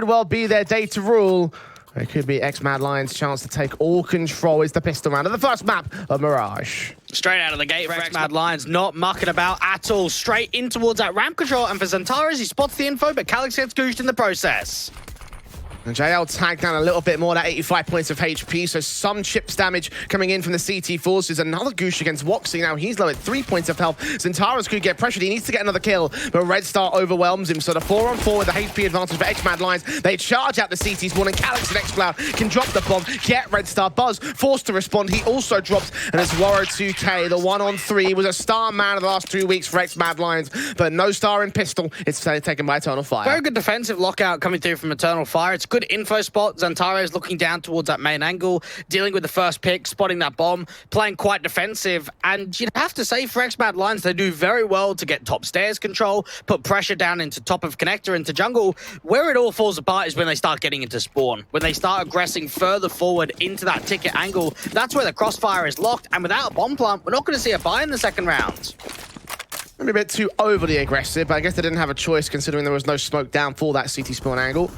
could well be their day to rule. It could be X-Mad Lions' chance to take all control. Is the pistol round of the first map of Mirage. Straight out of the gate for X-Mad Lions, not mucking about at all. Straight in towards that ramp control, and for Xantares, he spots the info, but Calix gets goosed in the process. And JL tagged down a little bit more, that 85 points of HP, so some chips damage coming in from the CT forces. Another goosh against Woxy. Now he's low at 3 points of health. Xantares could get pressured. He needs to get another kill, but Red Star overwhelms him. So the 4-on-4 with the HP advantage for X-Mad Lions. They charge out the CT spawn, and Calix and X-Cloud can drop the bomb, get Red Star. Buzz forced to respond. He also drops, and it's Warrow 2K. The 1-on-3 was a star man of the last 2 weeks for X-Mad Lions, but no star in pistol. It's taken by Eternal Fire. Very good defensive lockout coming through from Eternal Fire. It's good info spot. Xantares looking down towards that main angle, dealing with the first pick, spotting that bomb, playing quite defensive. And you'd have to say for X-Mad Lions, they do very well to get top stairs control, put pressure down into top of connector, into jungle. Where it all falls apart is when they start getting into spawn. When they start aggressing further forward into that ticket angle, that's where the crossfire is locked. And without a bomb plant, we're not going to see a buy in the second round. Maybe a bit too overly aggressive, but I guess they didn't have a choice considering there was no smoke down for that CT spawn angle.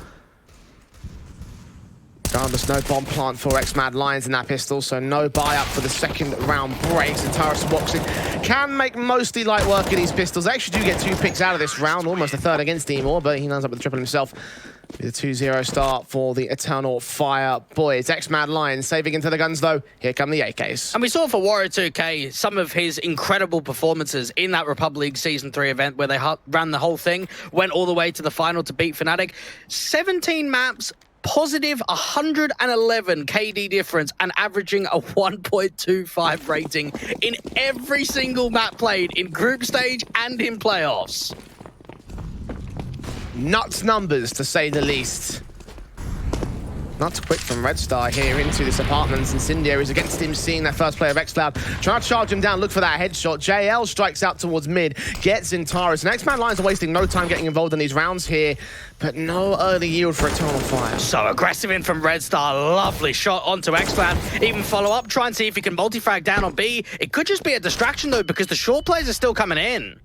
Regardless, no bomb plant for X-Mad Lions in that pistol, so no buy-up for the second round breaks. And Taras Boxing can make mostly light work of these pistols. They actually do get 2 picks out of this round, almost a third against Timor, but he lands up with the triple himself. The 2-0 start for the Eternal Fire boys. X-Mad Lions saving into the guns, though. Here come the AKs. And we saw for Warrior 2K some of his incredible performances in that Republic League Season 3 event where they ran the whole thing, went all the way to the final to beat Fnatic. 17 maps, positive 111 KD difference, and averaging a 1.25 rating in every single map played in group stage and in playoffs. Nuts numbers, to say the least. Not quick from Red Star here into this apartment. Incendiary is against him, seeing that first player of X-Cloud. Trying to charge him down, look for that headshot. JL strikes out towards mid, gets Xantares. And X-Mad Lions are wasting no time getting involved in these rounds here, but no early yield for Eternal Fire. So aggressive in from Red Star. Lovely shot onto X-Cloud. Even follow up, try and see if he can multi-frag down on B. It could just be a distraction, though, because the short plays are still coming in.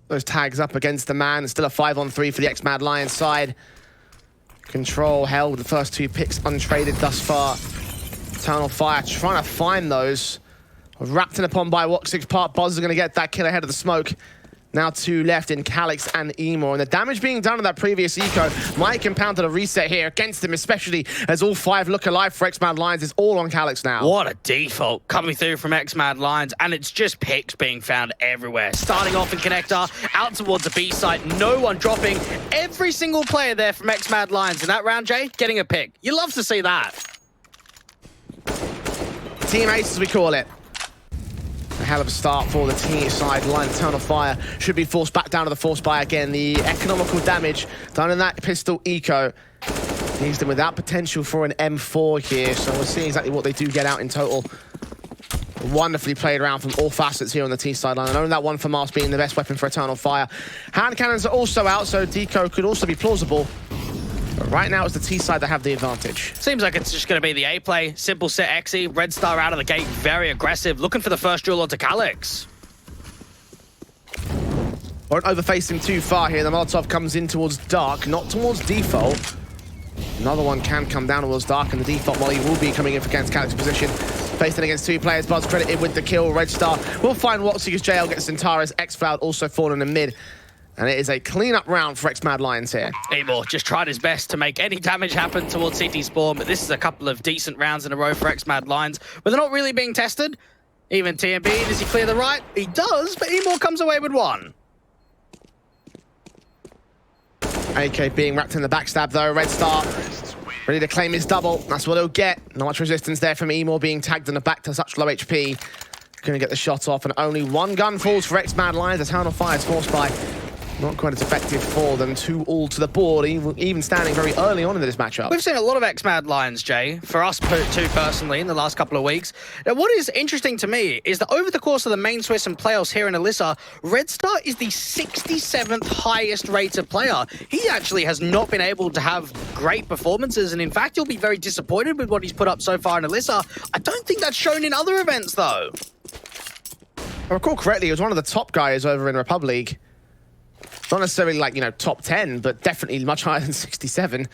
Those tags up against the man. Still a 5-on-3 for the X-Mad Lions side. Control held the first 2 picks untraded thus far. Eternal Fire trying to find those. Wrapped in upon by Woxig's part. Buzz is going to get that kill ahead of the smoke. Now 2 left in Calix and Emor. And the damage being done on that previous eco might compound to the reset here against him, especially as all 5 look alive for X-Mad Lions. It's all on Calix now. What a default coming through from X-Mad Lions, and it's just picks being found everywhere. Starting off in connector, out towards the B site, no one dropping. Every single player there from X-Mad Lions in that round, Jay, getting a pick. You love to see that. Team ace, as we call it. A hell of a start for the team side line. Eternal Fire should be forced back down to the force buy again. The economical damage done in that pistol eco leaves them without potential for an M4 here. So we'll see exactly what they do get out in total. Wonderfully played around from all facets here on the T sideline. And only that one for Mars being the best weapon for Eternal Fire. Hand cannons are also out, so deco could also be plausible. But right now it's the T side that have the advantage. Seems like it's just going to be the A play. Simple set Xe. Red Star out of the gate, very aggressive. Looking for the first duel onto Calix. Won't overface him too far here. The Molotov comes in towards Dark, not towards Default. Another one can come down towards Dark, and the Default Molly will be coming in for against Calix's position. Facing against 2 players. Buzz credited with the kill. Red Star will find Woxy as JL gets Xantares. X-Cloud also falling in mid. And it is a clean-up round for X-Mad Lions here. Emor just tried his best to make any damage happen towards CT Spawn, but this is a couple of decent rounds in a row for X-Mad Lions, but they're not really being tested. Even TMB, does he clear the right? He does, but Emor comes away with 1. AK being wrapped in the backstab, though. Red Star ready to claim his double. That's what he'll get. Not much resistance there from Emor being tagged in the back to such low HP. Gonna get the shot off, and only 1 gun falls for X-Mad Lions. Eternal Fire is forced by. Not quite as effective for them. 2 all to the board, even standing very early on in this matchup. We've seen a lot of X-Mad Lions, Jay, for us too personally in the last couple of weeks. Now, what is interesting to me is that over the course of the main Swiss and playoffs here in Elisa, Red Star is the 67th highest rated player. He actually has not been able to have great performances, and in fact, you'll be very disappointed with what he's put up so far in Elisa. I don't think that's shown in other events, though. If I recall correctly, he was one of the top guys over in Republic League. Not necessarily like, you know, top 10, but definitely much higher than 67.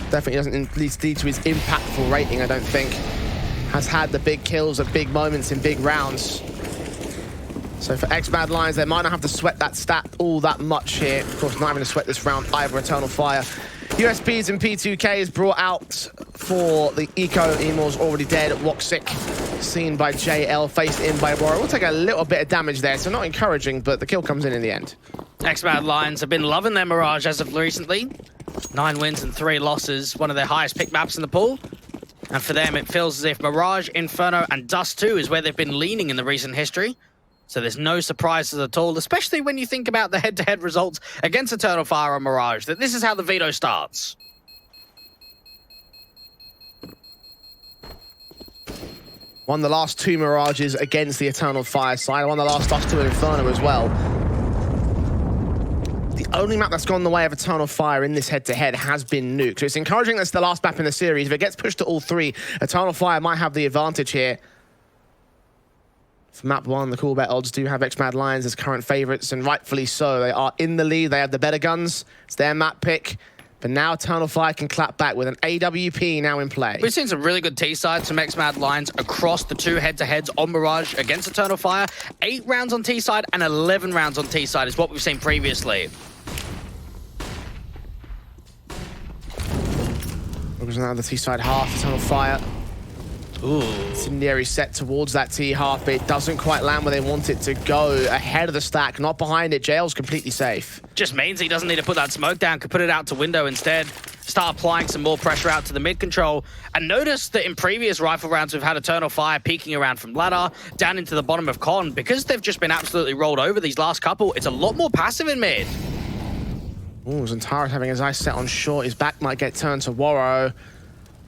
Definitely doesn't at least lead to his impactful rating, I don't think. Has had the big kills at big moments in big rounds. So for X-Mad Lions, they might not have to sweat that stat all that much here. Of course, not having to sweat this round either. Eternal Fire. USPs and P2K is brought out for the Eco. Emor's already dead. Woxic seen by JL, faced in by Warrior. We'll take a little bit of damage there, so not encouraging, but the kill comes in the end. X-Mad Lions have been loving their Mirage as of recently. 9 wins and 3 losses, one of their highest pick maps in the pool. And for them, it feels as if Mirage, Inferno, and Dust 2 is where they've been leaning in the recent history. So there's no surprises at all, especially when you think about the head-to-head results against Eternal Fire or Mirage, that this is how the veto starts. Won the last 2 Mirages against the Eternal Fire side. Won the last Dust 2 Inferno as well. The only map that's gone the way of Eternal Fire in this head-to-head has been Nuke. So it's encouraging that's the last map in the series. If it gets pushed to all 3, Eternal Fire might have the advantage here. For map 1, the cool bet odds do have X-Mad Lions as current favorites, and rightfully so. They are in the lead. They have the better guns. It's their map pick. But now Eternal Fire can clap back with an AWP now in play. We've seen some really good T-sides from X-Mad Lions across the 2 head-to-heads on Mirage against Eternal Fire. 8 rounds on T-side and 11 rounds on T-side is what we've seen previously. Looks now the T-side half, Eternal Fire. Ooh. Incendiary set towards that T half, but it doesn't quite land where they want it to go. Ahead of the stack, not behind it. JL's completely safe. Just means he doesn't need to put that smoke down, could put it out to window instead. Start applying some more pressure out to the mid control. And notice that in previous rifle rounds, we've had Eternal Fire peeking around from ladder down into the bottom of con. Because they've just been absolutely rolled over these last couple, it's a lot more passive in mid. Ooh, Zantara having his eyes set on short. His back might get turned to Warrow.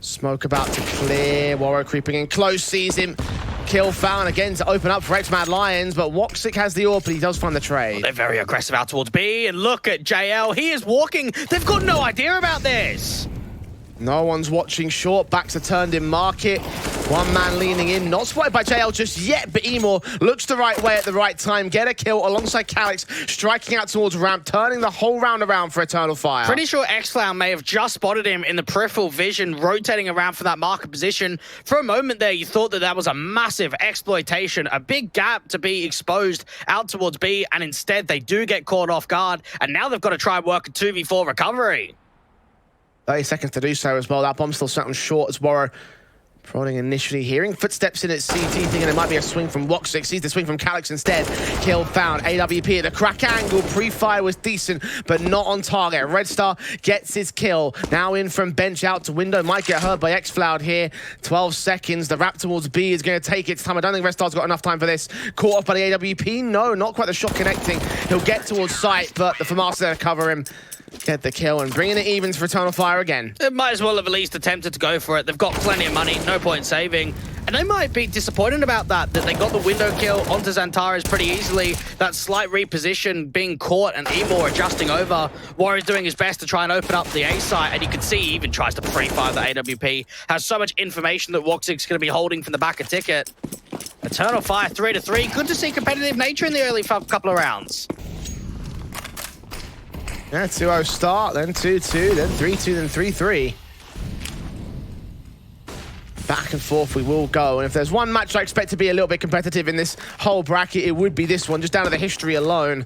Smoke about to clear. Warrow creeping in close, sees him. Kill found again to open up for X-Mad Lions, but Woxic has the AWP, but he does find the trade. Well, they're very aggressive out towards B, and look at JL. He is walking. They've got no idea about this. No one's watching short. Backs are turned in market. One man leaning in. Not spotted by JL just yet, but Emor looks the right way at the right time. Get a kill alongside Calyx, striking out towards ramp, turning the whole round around for Eternal Fire. Pretty sure X-Clown may have just spotted him in the peripheral vision, rotating around for that marker position. For a moment there, you thought that that was a massive exploitation, a big gap to be exposed out towards B, and instead they do get caught off guard, and now they've got to try and work a 2v4 recovery. 30 seconds to do so as well. That bomb's still sat on short as Warrow prodding initially, hearing footsteps in at CT, thinking it might be a swing from Woxic. Sees the swing from Calyx instead. Kill found. AWP at the crack angle. Pre-fire was decent, but not on target. Red Star gets his kill. Now in from bench out to window. Might get hurt by X-Floud here. 12 seconds. The wrap towards B is going to take its time. I don't think Red Star's got enough time for this. Caught off by the AWP. No, not quite the shot connecting. He'll get towards sight, but the FAMAS there to cover him. Get the kill and bringing it evens for Eternal Fire again. They might as well have at least attempted to go for it. They've got plenty of money, no point saving. And they might be disappointed about that they got the window kill onto Zantares pretty easily. That slight reposition being caught and Emor adjusting over. Warrior's doing his best to try and open up the A site, and you can see he even tries to pre-fire the AWP. Has so much information that Woxic's going to be holding from the back of ticket. Eternal Fire 3-3. Good to see competitive nature in the early couple of rounds. Yeah, 2-0 start, then 2-2, then 3-2, then 3-3. Back and forth we will go, and if there's one match I expect to be a little bit competitive in this whole bracket, it would be this one, just down to the history alone.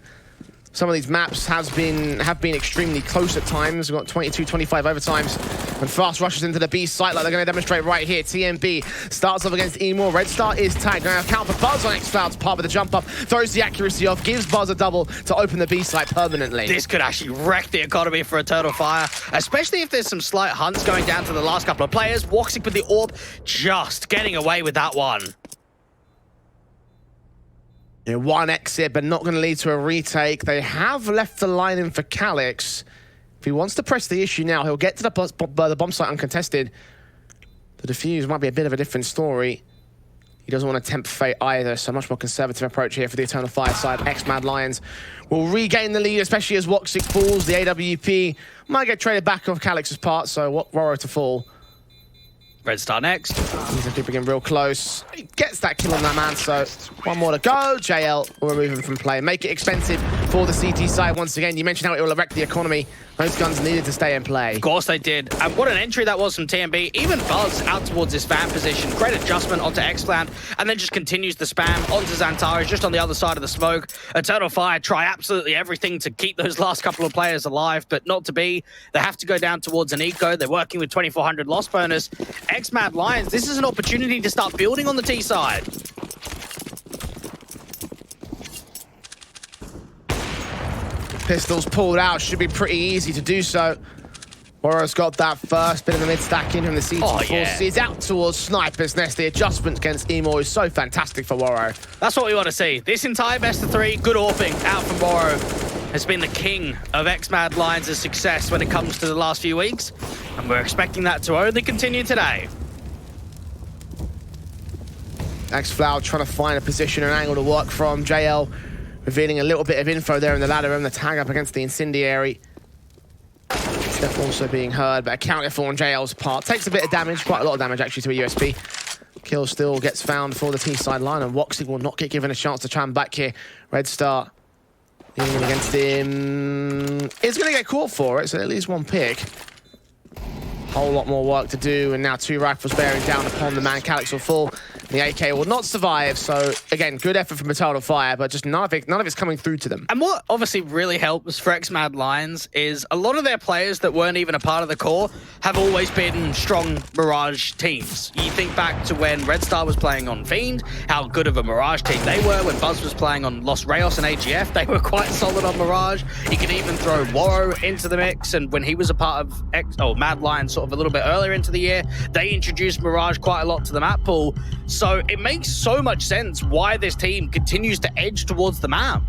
Some of these maps have been extremely close at times. We've got 22, 25 overtimes, and fast rushes into the B site like they're going to demonstrate right here. TMB starts off against Emor. Red Star is tagged. Going to account for Buzz on X-Cloud's part with the jump up, throws the accuracy off, gives Buzz a double to open the B site permanently. This could actually wreck the economy for Eternal Fire, especially if there's some slight hunts going down to the last couple of players. Woxic with the AWP, just getting away with that one. Yeah, one exit, but not going to lead to a retake. They have left the line in for Calyx. If he wants to press the issue now, he'll get to the bomb site uncontested. The defuse might be a bit of a different story. He doesn't want to tempt fate either, so a much more conservative approach here for the Eternal Fire side. X-Mad Lions will regain the lead, especially as Woxic falls. The AWP might get traded back off Calyx's part, so Warrow to fall. Red Star next. He's keeping him real close. He gets that kill on that man, so one more to go. JL will remove him from play. Make it expensive for the CT side once again. You mentioned how it will wreck the economy. Those guns needed to stay in play. Of course they did. And what an entry that was from TMB. Even Buzz out towards this fan position. Great adjustment onto xClan, and then just continues the spam onto Xantares just on the other side of the smoke. Eternal Fire try absolutely everything to keep those last couple of players alive, but not to be. They have to go down towards an eco. They're working with 2,400 loss bonus. Mad Lions, this is an opportunity to start building on the T side. Pistols pulled out, should be pretty easy to do so. Warro's got that first bit of the mid stack in from the CT forces out towards Sniper's Nest. The adjustment against Emo is so fantastic for Warro. That's what we want to see. This entire best of 3, good AWPing out from Warro, has been the king of Mad Lions' success when it comes to the last few weeks, and we're expecting that to only continue today. xFlower trying to find a position and angle to work from. JL revealing a little bit of info there in the ladder room. The tag up against the incendiary. Steph also being heard, but accounted for on JL's part. Takes a bit of damage, quite a lot of damage actually to a USP. Kill still gets found for the T-side line, and Woxy will not get given a chance to try and back here. Red Star dealing against him. Is going to get caught for it, so at least one pick. Whole lot more work to do, and now 2 rifles bearing down upon the man. Calyx will fall. The AK will not survive, so again, good effort from Eternal Fire, but just none of it's coming through to them. And what obviously really helps for Mad Lions is a lot of their players that weren't even a part of the core have always been strong Mirage teams. You think back to when Red Star was playing on Fiend, how good of a Mirage team they were. When Buzz was playing on Los Reyos and AGF, they were quite solid on Mirage. You could even throw Warro into the mix, and when he was a part of Mad Lions sort of a little bit earlier into the year, they introduced Mirage quite a lot to the map pool. So it makes so much sense why this team continues to edge towards the map.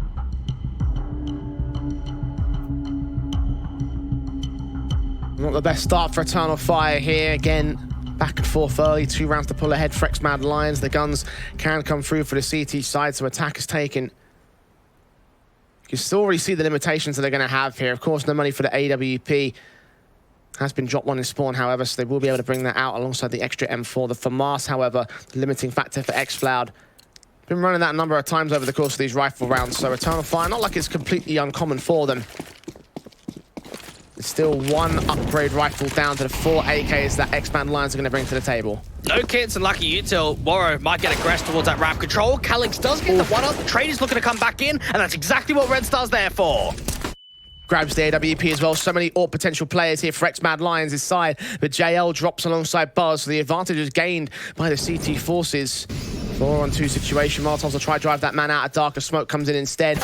Not the best start for Eternal Fire here. Again, back and forth early, 2 rounds to pull ahead for Mad Lions. The guns can come through for the CT side, so attack is taken. You can still already see the limitations that they're going to have here. Of course, no money for the AWP. Has been dropped one in spawn, however, so they will be able to bring that out alongside the extra M4. The FAMAS, however, the limiting factor for xFlower. Been running that a number of times over the course of these rifle rounds, so Eternal Fire, not like it's completely uncommon for them. There's still 1 upgrade rifle down to the 4 AKs that Mad Lions are going to bring to the table. No kits and lucky util. Warro might get aggressed towards that ramp control. Calyx does get the 1-up. The trade is looking to come back in, and that's exactly what Red Star's there for. Grabs the AWP as well. So many AWP potential players here for Mad Lions' side. But JL drops alongside Buzz. So the advantage is gained by the CT forces. 4-on-2 situation. Molotovs will try to drive that man out of darker smoke. Comes in instead.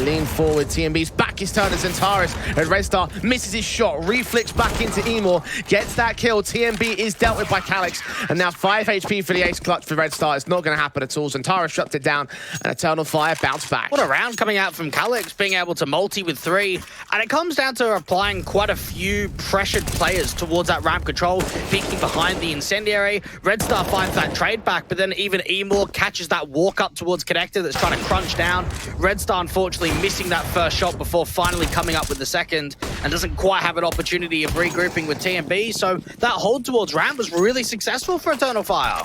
Lean forward. TMB's back his turn as Xantares. And Red Star misses his shot. Reflicks back into Emor. Gets that kill. TMB is dealt with by Calyx. And now 5 HP for the ace clutch for Red Star. It's not going to happen at all. Xantares shuts it down. And Eternal Fire bounce back. What a round coming out from Calyx, being able to multi with 3. And it comes down to applying quite a few pressured players towards that ramp control, peeking behind the incendiary. Red Star finds that trade back, but then even Emor catches that walk up towards Connector that's trying to crunch down. Red Star unfortunately missing that first shot before finally coming up with the second, and doesn't quite have an opportunity of regrouping with TMB. So that hold towards ramp was really successful for Eternal Fire.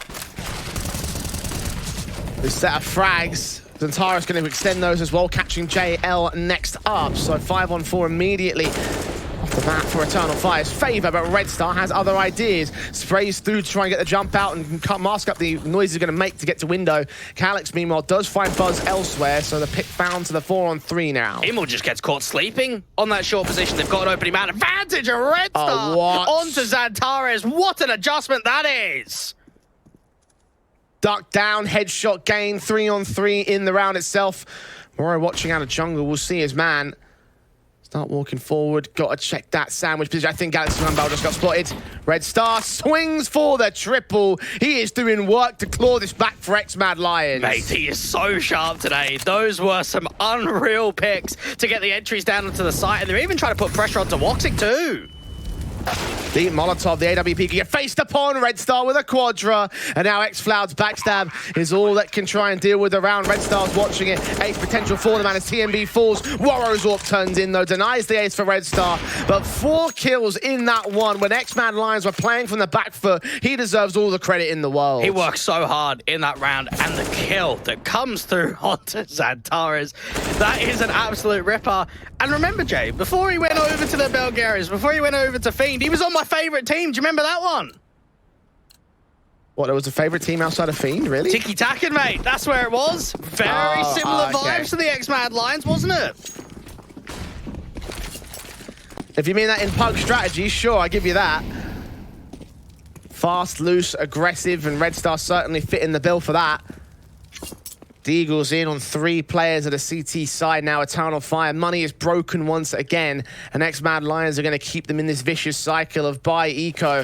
This set of frags. Xantares going to extend those as well, catching JL next up. So 5-on-4 immediately off the bat for Eternal Fire's favor, but Red Star has other ideas. Sprays through to try and get the jump out and mask up the noise he's going to make to get to window. Calyx, meanwhile, does find Buzz elsewhere, so the pick found to the 4-on-3 now. Emil just gets caught sleeping on that short position. They've got an opening man advantage, and Red Star onto Xantares. What an adjustment that is! Duck down, headshot gain, 3-on-3 in the round itself. Moro watching out of jungle, we'll see his man start walking forward. Got to check that sandwich position. I think Galaxy Rumble just got spotted. Red Star swings for the triple. He is doing work to claw this back for Mad Lions. Mate, he is so sharp today. Those were some unreal picks to get the entries down onto the site, and they're even trying to put pressure onto Woxic too. Deep Molotov, the AWP can get faced upon. Red Star with a quadra. And now X-Floud's backstab is all that can try and deal with the round. Red Star's watching it. Ace potential for the man as TMB falls. Warrow's Orb turns in though, denies the ace for Red Star. But 4 kills in that one. When X-Man Lions were playing from the back foot, he deserves all the credit in the world. He worked so hard in that round, and the kill that comes through onto Xantares, that is an absolute ripper. And remember, Jay, before he went over to the Belgarians, before he went over to Fiend, he was on my favorite team. Do you remember that one? What, it was a favorite team outside of Fiend, really? Tiki Taken, mate. That's where it was. Very similar vibes to the X-Mad Lions, wasn't it? If you mean that in pug strategy, sure, I give you that. Fast, loose, aggressive, and Red Star certainly fit in the bill for that. Deagle's in on 3 players at a CT side now. Eternal Fire. Money is broken once again. And X-Mad Lions are going to keep them in this vicious cycle of buy eco.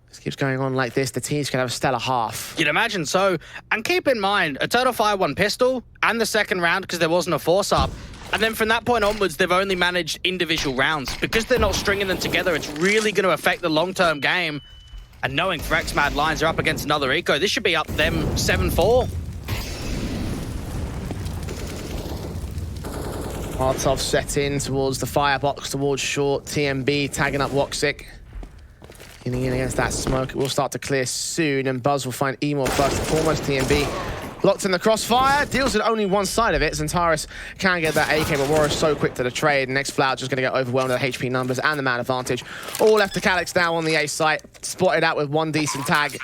This keeps going on like this. The team's going to have a stellar half. You'd imagine so. And keep in mind, Eternal Fire won pistol and the second round because there wasn't a force-up. And then from that point onwards, they've only managed individual rounds. Because they're not stringing them together, it's really going to affect the long-term game. And knowing for X-Mad Lions are up against another eco, this should be up them 7-4. Martov set in towards the firebox, towards short. TMB tagging up Woxic. Getting in against that smoke. It will start to clear soon, and Buzz will find Emor first and foremost. TMB locked in the crossfire, deals with only one side of it. Xantares can get that AK, but Warrior's so quick to the trade. Next Floud just going to get overwhelmed with the HP numbers and the man advantage. All left to Calyx now on the A site. Spotted out with one decent tag.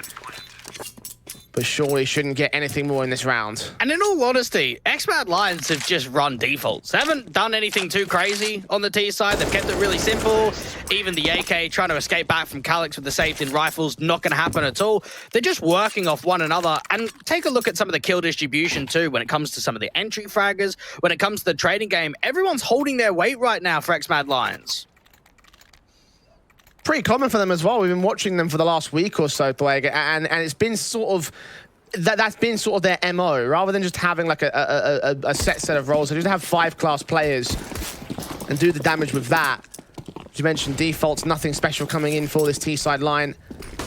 But surely shouldn't get anything more in this round. And in all honesty, X-Mad Lions have just run defaults. They haven't done anything too crazy on the T side. They've kept it really simple. Even the AK trying to escape back from Calyx with the safety and rifles, not going to happen at all. They're just working off one another. And take a look at some of the kill distribution too when it comes to some of the entry fraggers, when it comes to the trading game. Everyone's holding their weight right now for X-Mad Lions. Pretty common for them as well. We've been watching them for the last week or so, Dwayne, and it's been sort of that's been sort of their MO, rather than just having like a set of roles. They just have 5-class players and do the damage with that. As you mentioned, defaults, nothing special coming in for this T-side line.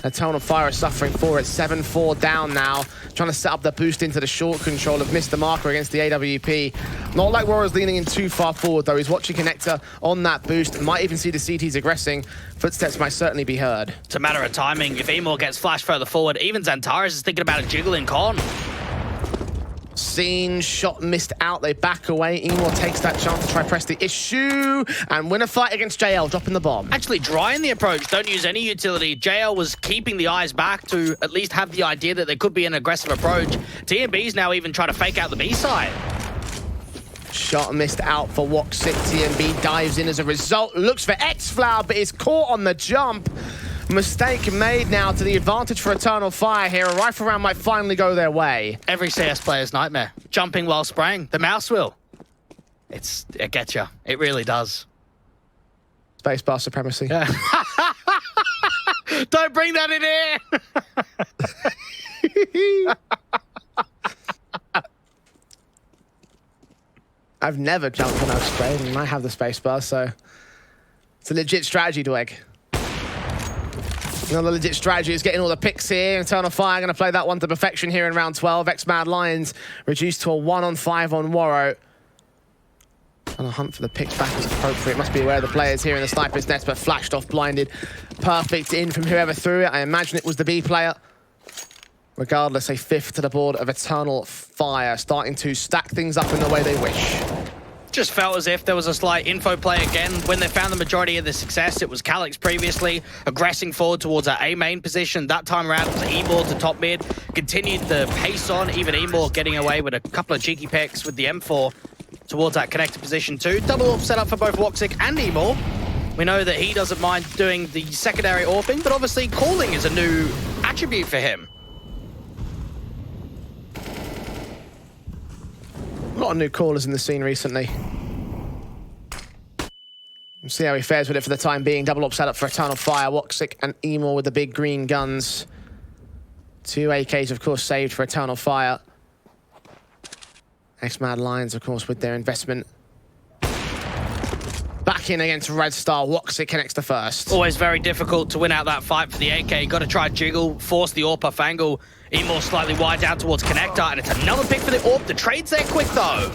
Eternal Fire is suffering for it. 7-4 down now. Trying to set up the boost into the short control. Have missed the marker against the AWP. Not like Warrior's leaning in too far forward, though. He's watching Connector on that boost. Might even see the CTs aggressing. Footsteps might certainly be heard. It's a matter of timing. If Emor gets flashed further forward, even Xantares is thinking about a jiggle in con. Seen, shot missed out. They back away. Emor takes that chance to try press the issue and win a fight against JL, dropping the bomb. Actually drying the approach, don't use any utility. JL was keeping the eyes back to at least have the idea that there could be an aggressive approach. TMB's now even trying to fake out the B side. Shot missed out for Woxic. TMB dives in as a result. Looks for X-Floud, but is caught on the jump. Mistake made now to the advantage for Eternal Fire here. A rifle round might finally go their way. Every CS player's nightmare. Jumping while spraying. The mouse will. It gets you. It really does. Spacebar supremacy. Yeah. Don't bring that in here! I've never jumped when I've sprayed, and I have the spacebar, so it's a legit strategy, Dweg. Another legit strategy is getting all the picks here. Eternal Fire going to play that one to perfection here in round 12. X-Mad Lions reduced to a 1-on-5 on Warrow. On a hunt for the picks back as appropriate. Must be aware of the players here in the sniper's nest, but flashed off, blinded. Perfect in from whoever threw it. I imagine it was the B player. Regardless, a 5th to the board of Eternal Fire, starting to stack things up in the way they wish. Just felt as if there was a slight info play again. When they found the majority of the success, it was Calyx previously, aggressing forward towards our A main position. That time around, it was Emor to top mid. Continued the pace on, even Emor getting away with a couple of cheeky picks with the M4 towards that connected position too. Double set up for both Woxic and Emor. We know that he doesn't mind doing the secondary orping, but obviously calling is a new attribute for him. A lot of new callers in the scene recently. We'll see how he fares with it for the time being. Double up setup for Eternal Fire. Woxic and Emor with the big green guns. 2 AKs, of course, saved for Eternal Fire. X-Mad Lions, of course, with their investment. back in against Red Star. Woxic connects the first. Always very difficult to win out that fight for the AK. Got to try jiggle, force the AWP off angle. Emor slightly wide down towards Connector, and it's another pick for the AWP. The trade's there quick, though.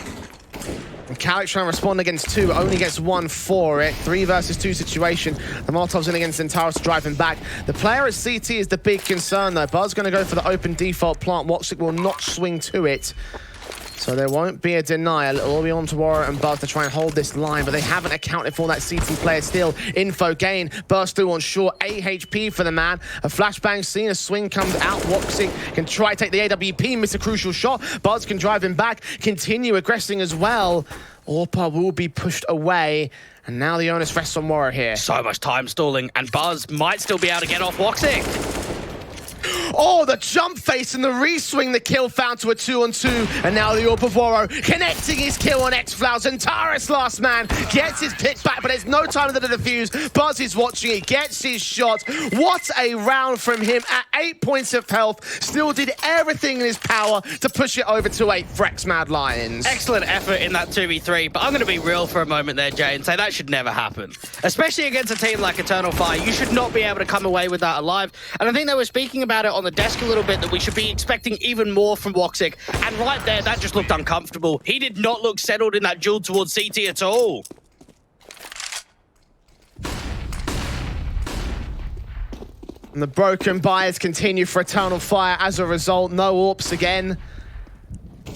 And Calix trying to respond against two, only gets one for it. 3 versus 2 situation. The Molotov's in against Zentaris to drive him back. The player at CT is the big concern, though. Buzz going to go for the open default plant. Woxic will not swing to it. So there won't be a denial. It'll all be on to Warrior and Buzz to try and hold this line, but they haven't accounted for that CT player still. Info gain, burst through on short, 8 HP for the man. A flashbang seen, a swing comes out. Woxic can try to take the AWP, miss a crucial shot. Buzz can drive him back, continue aggressing as well. Orpa will be pushed away, and now the onus rests on Warrior here. So much time stalling, and Buzz might still be able to get off Woxic. Oh, the jump face and the re-swing, the kill found to a 2-on-2. And now the AWP of Woro connecting his kill on X-Flows. And Taris, last man, gets his pick back, but there's no time to the defuse. Buzz is watching it, gets his shot. What a round from him at 8 points of health. Still did everything in his power to push it over to 8 for X-Mad Lions. Excellent effort in that 2v3, but I'm going to be real for a moment there, Jay, and say that should never happen. Especially against a team like Eternal Fire. You should not be able to come away with that alive. And I think they were speaking about it on the desk a little bit, that we should be expecting even more from Woxic. And right there, that just looked uncomfortable. He did not look settled in that duel towards CT at all. And the broken buyers continue for Eternal Fire. As a result, no AWPs again.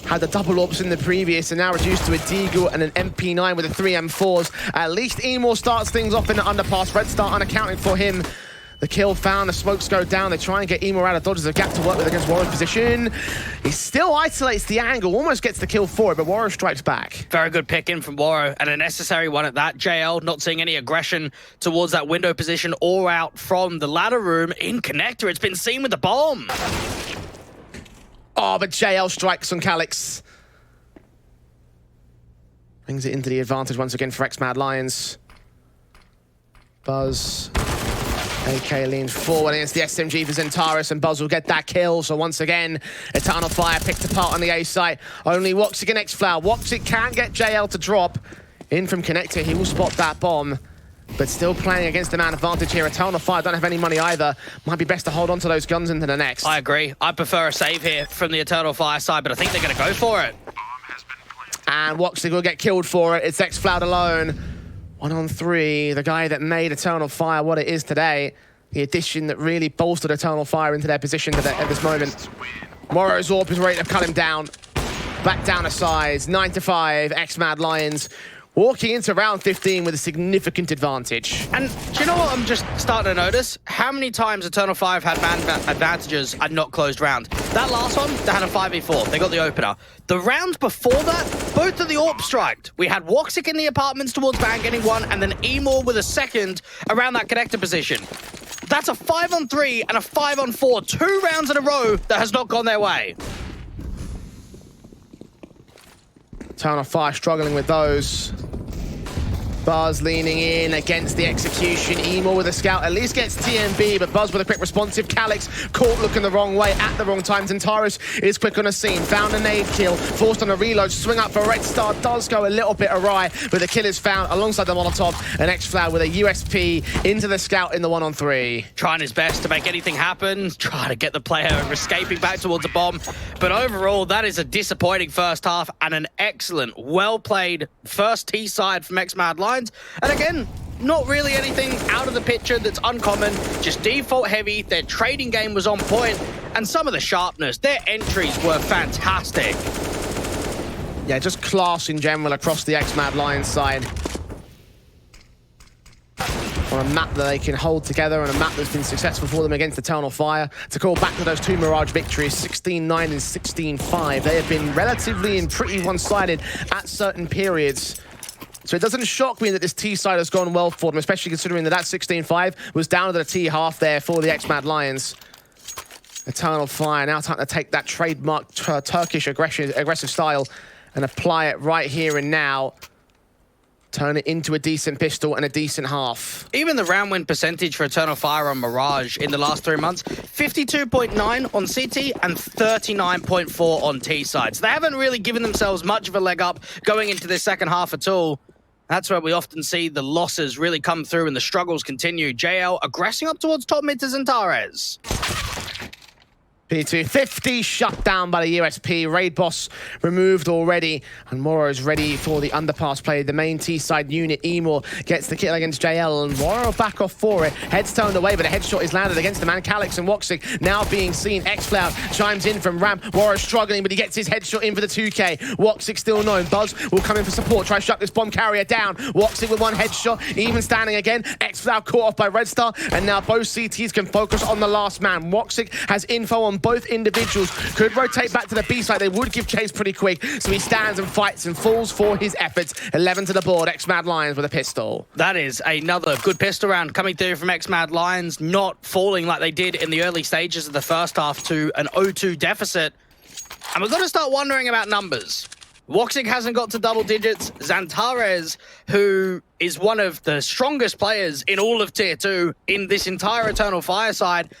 Had the double AWPs in the previous and now reduced to a Deagle and an MP9 with the 3 M4s. At least Emor starts things off in the underpass. Red Star unaccounted for him. The kill found, the smokes go down. They try and get Emor out of dodge. There's a gap to work with against Warrior's position. He still isolates the angle, almost gets the kill for it, but Warrior strikes back. Very good pick in from Warrior, and a necessary one at that. JL not seeing any aggression towards that window position or out from the ladder room in Connector. It's been seen with the bomb. Oh, but JL strikes on Calix. Brings it into the advantage once again for X-Mad Lions. Buzz. AK leans forward against the SMG for Zentaris, and Buzz will get that kill. So once again, Eternal Fire picked apart on the A site. Only Woxic and X-Flower. Woxic can get JL to drop. In from Connector, he will spot that bomb. But still playing against the man advantage here. Eternal Fire don't have any money either. Might be best to hold on to those guns into the next. I agree. I prefer a save here from the Eternal Fire side, but I think they're going to go for it. And Woxic will get killed for it. It's X-Flower alone. 1-on-3, the guy that made Eternal Fire what it is today. The addition that really bolstered Eternal Fire into their position at this moment. Morrow's AWP is ready to cut him down. Back down a size, 9-5, X-Mad Lions. Walking into round 15 with a significant advantage. And do you know what I'm just starting to notice? How many times Eternal Fire have had man advantages and not closed round? That last one, they had a 5v4. They got the opener. The round before that, both of the AWP striked. We had Woxic in the apartments towards Van getting one, and then Emor with a second around that connector position. That's a 5-on-3 and a 5-on-4. 2 rounds in a row that has not gone their way. Eternal Fire struggling with those. Buzz leaning in against the execution. Emor with a scout at least gets TMB, but Buzz with a quick responsive. Calix caught looking the wrong way at the wrong time. Zentaris is quick on the scene. Found a nade kill. Forced on a reload. Swing up for Red Star. Does go a little bit awry, but the kill is found alongside the Molotov. And X-Flower with a USP into the scout in the 1-on-3. Trying his best to make anything happen. Trying to get the player escaping back towards the bomb. But overall, that is a disappointing first half and an excellent, well-played first T side from X-Mad Lions. And again, not really anything out of the picture that's uncommon, just default heavy. Their trading game was on point, and some of the sharpness, their entries were fantastic. Yeah, just class in general across the X-Mad Lions side. On a map that they can hold together, and a map that's been successful for them against Eternal Fire. To call back to those 2 Mirage victories, 16-9 and 16-5. They have been relatively and pretty one-sided at certain periods. So it doesn't shock me that this T side has gone well for them, especially considering that 16-5 was down to the T half there for the X-Mad Lions. Eternal Fire now time to take that trademark Turkish aggressive style and apply it right here and now. Turn it into a decent pistol and a decent half. Even the round win percentage for Eternal Fire on Mirage in the last 3 months, 52.9 on CT and 39.4 on T side. So they haven't really given themselves much of a leg up going into this second half at all. That's where we often see the losses really come through and the struggles continue. JL aggressing up towards top mid to Zantares. P250 shut down by the USP. Raid boss removed already. And Moro is ready for the underpass play. The main T-side unit, Emor, gets the kill against JL. And Moro back off for it. Head's turned away, but a headshot is landed against the man. Calix and Woxic now being seen. X-Cloud chimes in from ramp. Moro struggling, but he gets his headshot in for the 2K. Woxic still known. Buzz will come in for support. Try to shut this bomb carrier down. Woxic with one headshot. Even standing again. X-Cloud caught off by Red Star. And now both CTs can focus on the last man. Woxic has info on both individuals. Could rotate back to the B side. They would give chase pretty quick. So he stands and fights and falls for his efforts. 11 to the board. X-Mad Lions with a pistol. That is another good pistol round coming through from X-Mad Lions, not falling like they did in the early stages of the first half to an 0-2 deficit. And we've got to start wondering about numbers. Woxic hasn't got to double digits. Zantares, who is one of the strongest players in all of Tier 2 in this entire Eternal Fire side,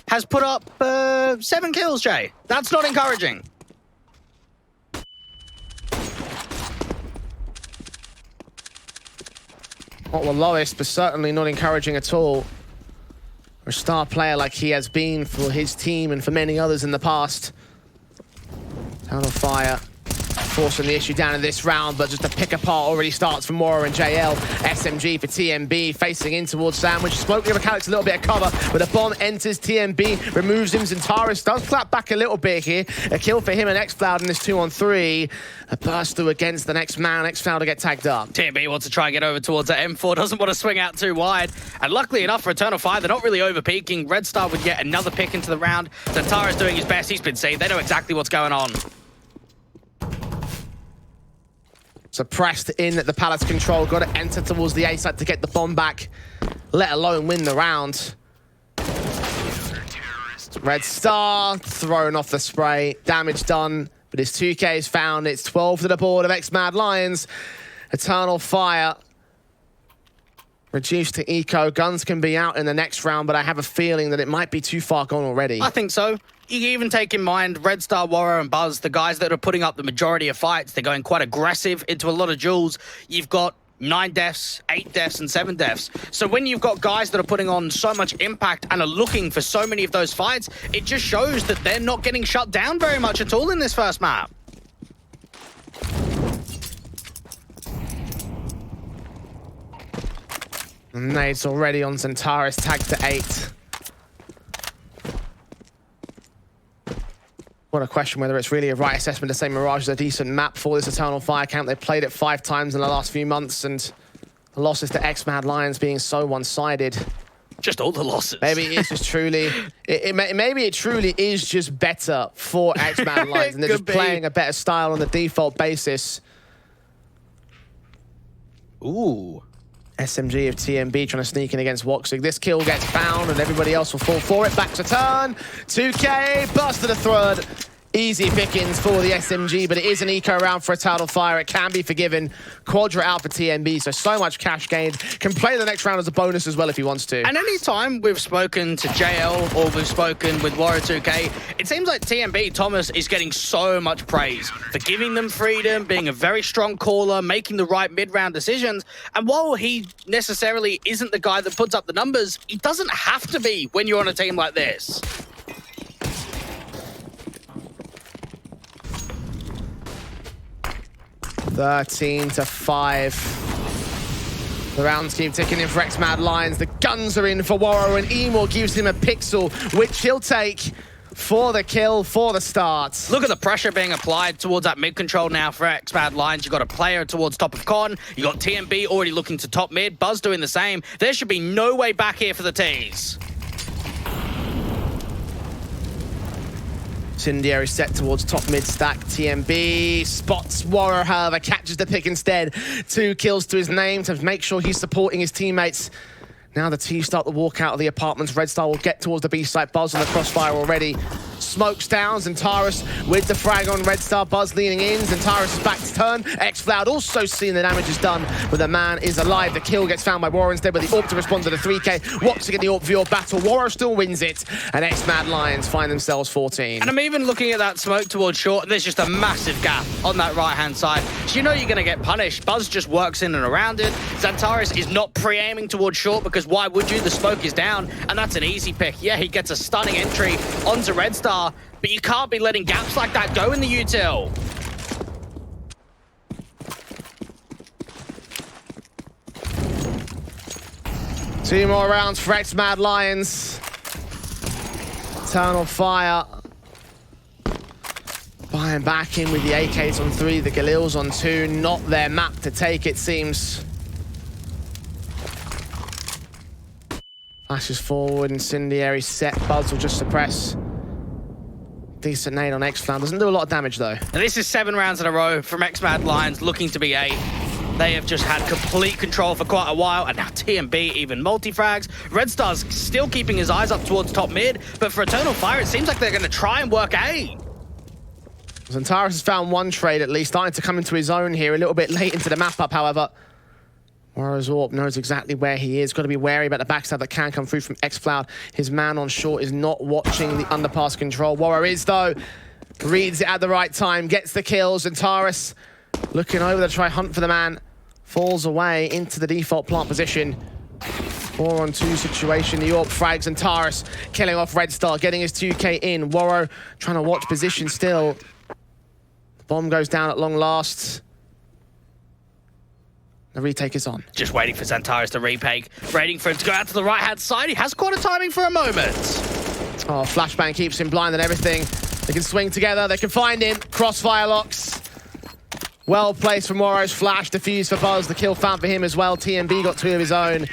has put up 7 kills, Jay. That's not encouraging. Not the lowest, but certainly not encouraging at all. For a star player like he has been for his team and for many others in the past. Eternal Fire forcing the issue down in this round, but just a pick apart already starts for Moro and JL. SMG for TMB, facing in towards Sandwich. Smoke give Calix a little bit of cover, but a bomb enters TMB, removes him. Zantares does clap back a little bit here. A kill for him and X-Cloud in this 2-on-3. A burst through against the next man. X-Cloud to get tagged up. TMB wants to try and get over towards that M4, doesn't want to swing out too wide. And luckily enough for Eternal Fire, they're not really over peaking. Red Star would get another pick into the round. Zantares doing his best. He's been saved. They know exactly what's going on. Suppressed in the Palace control. Got to enter towards the A side to get the bomb back, let alone win the round. Red Star thrown off the spray. Damage done, but his 2K is found. It's 12 to the board of X-Mad Lions. Eternal Fire reduced to eco. Guns can be out in the next round, but I have a feeling that it might be too far gone already. I think so. You can even take in mind Red Star, Warrior, and Buzz, the guys that are putting up the majority of fights. They're going quite aggressive into a lot of duels. You've got 9 deaths, 8 deaths, and 7 deaths. So when you've got guys that are putting on so much impact and are looking for so many of those fights, it just shows that they're not getting shut down very much at all in this first map. Nades already on Zantares, tagged to 8. What a question whether it's really a right assessment to say Mirage is a decent map for this Eternal Fire camp. They've played it 5 times in the last few months, and the losses to X-Mad Lions being so one-sided. Just all the losses. Maybe it is just truly... maybe it truly is just better for X-Mad Lions, and they're just playing a better style on the default basis. Ooh. SMG of TMB trying to sneak in against Woxic. This kill gets found and everybody else will fall for it. Back to turn. 2K, burst to the third. Easy pickings for the SMG, but it is an eco round for Eternal Fire. It can be forgiven. Quadra out for TMB, so much cash gained. Can play the next round as a bonus as well if he wants to. And any time we've spoken to JL or we've spoken with Warrior 2K, it seems like TMB, Thomas, is getting so much praise for giving them freedom, being a very strong caller, making the right mid-round decisions. And while he necessarily isn't the guy that puts up the numbers, he doesn't have to be when you're on a team like this. 13-5. The rounds keep ticking in for X-Mad Lions. The guns are in for Warro, and Emor gives him a pixel, which he'll take for the kill, for the start. Look at the pressure being applied towards that mid control now for X-Mad Lions. You've got a player towards top of con. You've got TMB already looking to top mid. Buzz doing the same. There should be no way back here for the T's. Incendiary set towards top mid stack. TMB spots Warro, however, catches the pick instead. 2 kills to his name to make sure he's supporting his teammates. Now the T start the walk out of the apartments. Red Star will get towards the B site. Buzz on the crossfire already. smokes down. Zentaris with the frag on Red Star. Buzz leaning in. Zentaris is back to turn. xFloud also seeing the damage is done, but the man is alive. The kill gets found by Warro instead, but the AWP to respond to the 3K. Watching in the AWP view battle. Warro still wins it, and X-Mad Lions find themselves 14. And I'm even looking at that smoke towards short, and there's just a massive gap on that right-hand side. So you know you're going to get punished. Buzz just works in and around it. Zentaris is not pre-aiming towards short, because why would you? The smoke is down, and that's an easy pick. Yeah, he gets a stunning entry onto Red Star, but you can't be letting gaps like that go in the util. Two more rounds for X-Mad Lions. Eternal Fire. Buying back in with the AKs on 3, the Galils on 2. Not their map to take, it seems. Flashes forward, incendiary set. Buzz will just suppress. Decent nade on xFloud. Doesn't do a lot of damage, though. And this is 7 rounds in a row from X-Mad Lions, looking to be 8. They have just had complete control for quite a while, and now TMB even multi-frags. Red Star's still keeping his eyes up towards top mid, but for Eternal Fire, it seems like they're going to try and work A. Zentaris has found one trade at least, starting to come into his own here, a little bit late into the map up, however. Warro's AWP knows exactly where he is. Got to be wary about the backstab that can come through from xFloud. His man on short is not watching the underpass control. Warro is, though. Reads it at the right time, gets the kills. Zentaris looking over to try hunt for the man. Falls away into the default plant position. 4-on-2 situation. The AWP frags Zentaris killing off Red Star, getting his 2K in. Warro trying to watch position still. Bomb goes down at long last. The retake is on. Just waiting for Zentaris to retake. Waiting for him to go out to the right-hand side. He has quarter timing for a moment. Oh, flashbang keeps him blind and everything. They can swing together. They can find him. Crossfire locks. Well placed from Warro's flash. Defuse for Buzz. The kill found for him as well. TMB got 2 of his own.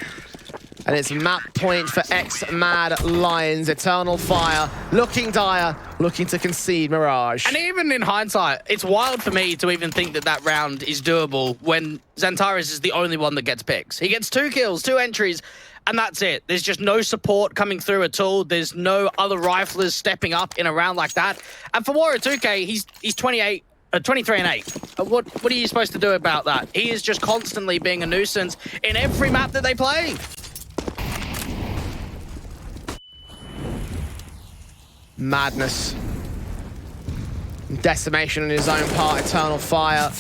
And it's map point for X-Mad Lions. Eternal Fire looking dire, looking to concede Mirage. And even in hindsight, it's wild for me to even think that that round is doable when Zentaris is the only one that gets picks. He gets 2 kills, 2 entries, and that's it. There's just no support coming through at all. There's no other riflers stepping up in a round like that. And for Warro 2K, he's 23 and 8. What are you supposed to do about that? He is just constantly being a nuisance in every map that they play. Madness. Decimation on his own part. Eternal Fire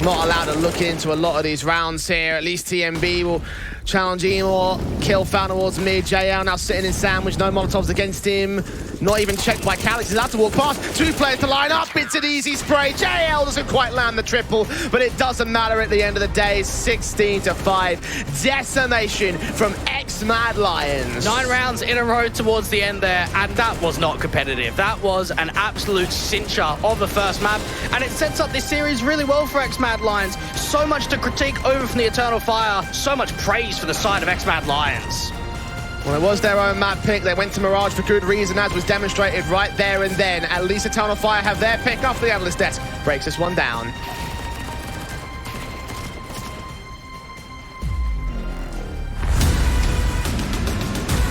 not allowed to look into a lot of these rounds here. At least TMB will challenge Emor. Kill found towards mid. JL now sitting in sandwich. No Molotovs against him. Not even checked by Calix. He's allowed to walk past. 2 players to line up. It's an easy spray. JL doesn't quite land the triple, but it doesn't matter at the end of the day. 16-5. Decimation from X-Mad Lions. 9 rounds in a row towards the end there, and that was not competitive. That was an absolute cincher of the first map, and it sets up this series really well for X-Mad Lions. So much to critique over from the Eternal Fire. So much praise for the side of X-Mad Lions. Well, it was their own map pick. They went to Mirage for good reason, as was demonstrated right there and then. At least Eternal Fire have their pick off the analyst desk. Breaks this one down.